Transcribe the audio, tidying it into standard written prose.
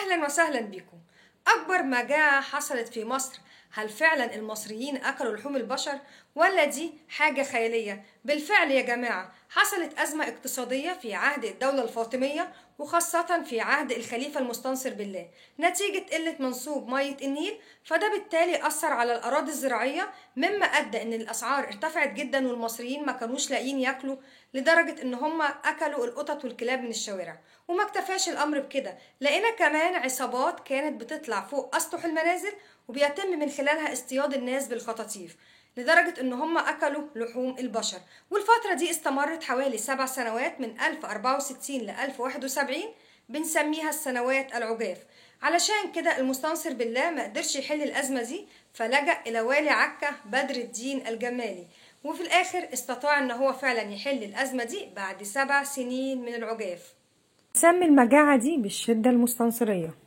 أهلا وسهلا بكم. أكبر مجاعة حصلت في مصر، هل فعلا المصريين أكلوا لحوم البشر ولا دي حاجة خيالية؟ بالفعل يا جماعة حصلت أزمة اقتصادية في عهد الدولة الفاطمية، وخاصة في عهد الخليفة المستنصر بالله، نتيجة قلة منسوب مية النيل. فده بالتالي أثر على الأراضي الزراعية، مما أدى إن الأسعار ارتفعت جدا والمصريين ما كانوش لاقيين ياكلوا، لدرجة إن هم أكلوا القطط والكلاب من الشوارع. وما اكتفاش الأمر بكده، لقينا كمان عصابات كانت بتطلع فوق أسطح المنازل وبيتم من خلالها اصطياد الناس بالخطاطيف، لدرجة إن هم أكلوا لحوم البشر. والفترة دي استمرت حوالي 7 سنوات، من 1064 ل 1071، بنسميها السنوات العجاف. علشان كده المستنصر بالله ما قدرش يحل الأزمة دي، فلجأ إلى والي عكا بدر الدين الجمالي، وفي الآخر استطاع إن هو فعلا يحل الأزمة دي بعد 7 سنين من العجاف. سمي المجاعة دي بالشدة المستنصرية.